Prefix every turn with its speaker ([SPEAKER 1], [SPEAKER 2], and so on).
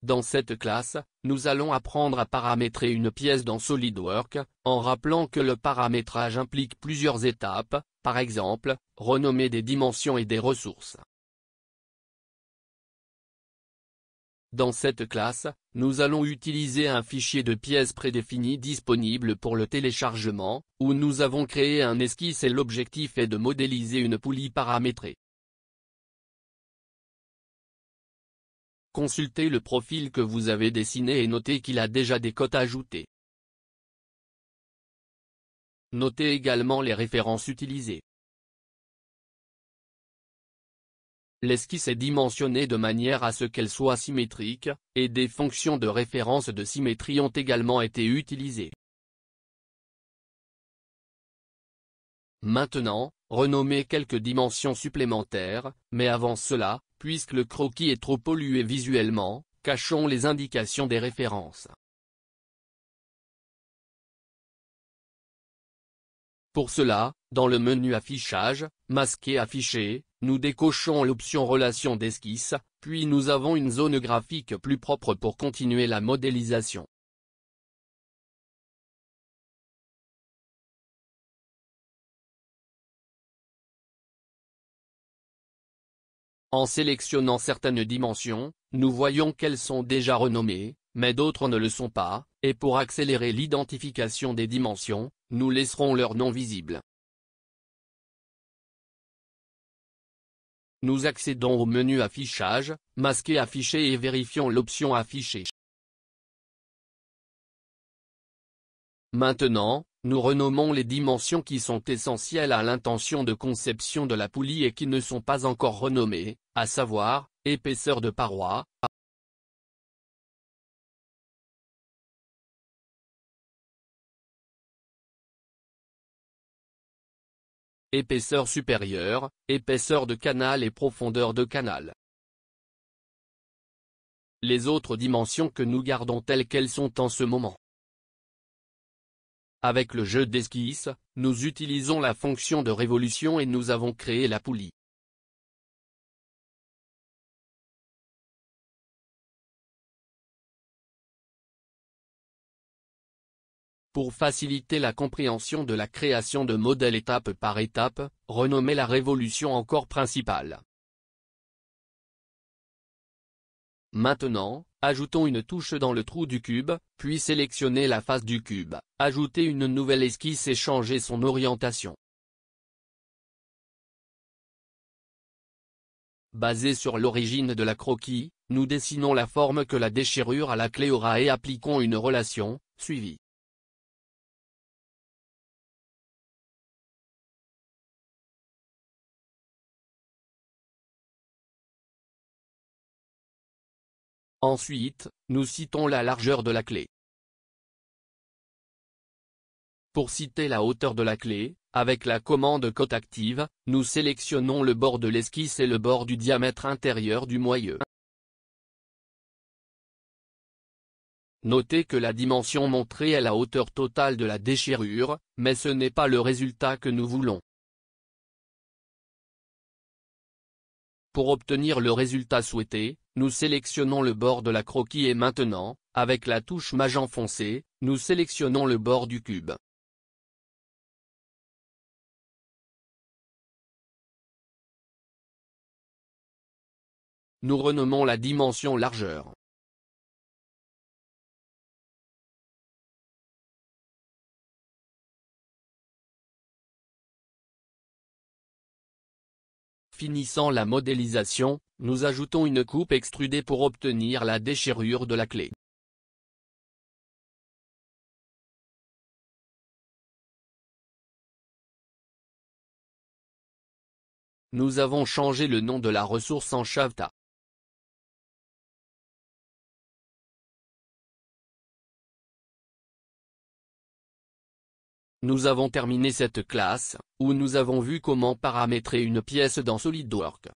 [SPEAKER 1] Dans cette classe, nous allons apprendre à paramétrer une pièce dans SolidWorks, en rappelant que le paramétrage implique plusieurs étapes, par exemple, renommer des dimensions et des ressources. Dans cette classe, nous allons utiliser un fichier de pièces prédéfini disponible pour le téléchargement, où nous avons créé un esquisse et l'objectif est de modéliser une poulie paramétrée. Consultez le profil que vous avez dessiné et notez qu'il a déjà des cotes ajoutées. Notez également les références utilisées. L'esquisse est dimensionnée de manière à ce qu'elle soit symétrique, et des fonctions de référence de symétrie ont également été utilisées. Maintenant, renommez quelques dimensions supplémentaires, mais avant cela, puisque le croquis est trop pollué visuellement, cachons les indications des références. Pour cela, dans le menu Affichage, Masquer affiché, nous décochons l'option Relation d'esquisse, puis nous avons une zone graphique plus propre pour continuer la modélisation. En sélectionnant certaines dimensions, nous voyons qu'elles sont déjà renommées, mais d'autres ne le sont pas, et pour accélérer l'identification des dimensions, nous laisserons leur nom visible. Nous accédons au menu Affichage, Masquer affiché et vérifions l'option Afficher. Maintenant, nous renommons les dimensions qui sont essentielles à l'intention de conception de la poulie et qui ne sont pas encore renommées, à savoir, épaisseur de paroi, épaisseur supérieure, épaisseur de canal et profondeur de canal. Les autres dimensions que nous gardons telles qu'elles sont en ce moment. Avec le jeu d'esquisse, nous utilisons la fonction de révolution et nous avons créé la poulie. Pour faciliter la compréhension de la création de modèles étape par étape, renommez la révolution en corps principal. Maintenant, ajoutons une touche dans le trou du cube, puis sélectionnez la face du cube, ajoutez une nouvelle esquisse et changez son orientation. Basé sur l'origine de la croquis, nous dessinons la forme que la déchirure à la clé aura et appliquons une relation, suivie. Ensuite, nous citons la largeur de la clé. Pour citer la hauteur de la clé, avec la commande cote active, nous sélectionnons le bord de l'esquisse et le bord du diamètre intérieur du moyeu. Notez que la dimension montrée est la hauteur totale de la déchirure, mais ce n'est pas le résultat que nous voulons. Pour obtenir le résultat souhaité, nous sélectionnons le bord de la croquis et maintenant, avec la touche magent foncé, nous sélectionnons le bord du cube. Nous renommons la dimension largeur. Finissant la modélisation, nous ajoutons une coupe extrudée pour obtenir la déchirure de la clé. Nous avons changé le nom de la ressource en Chavta. Nous avons terminé cette classe, où nous avons vu comment paramétrer une pièce dans SolidWorks.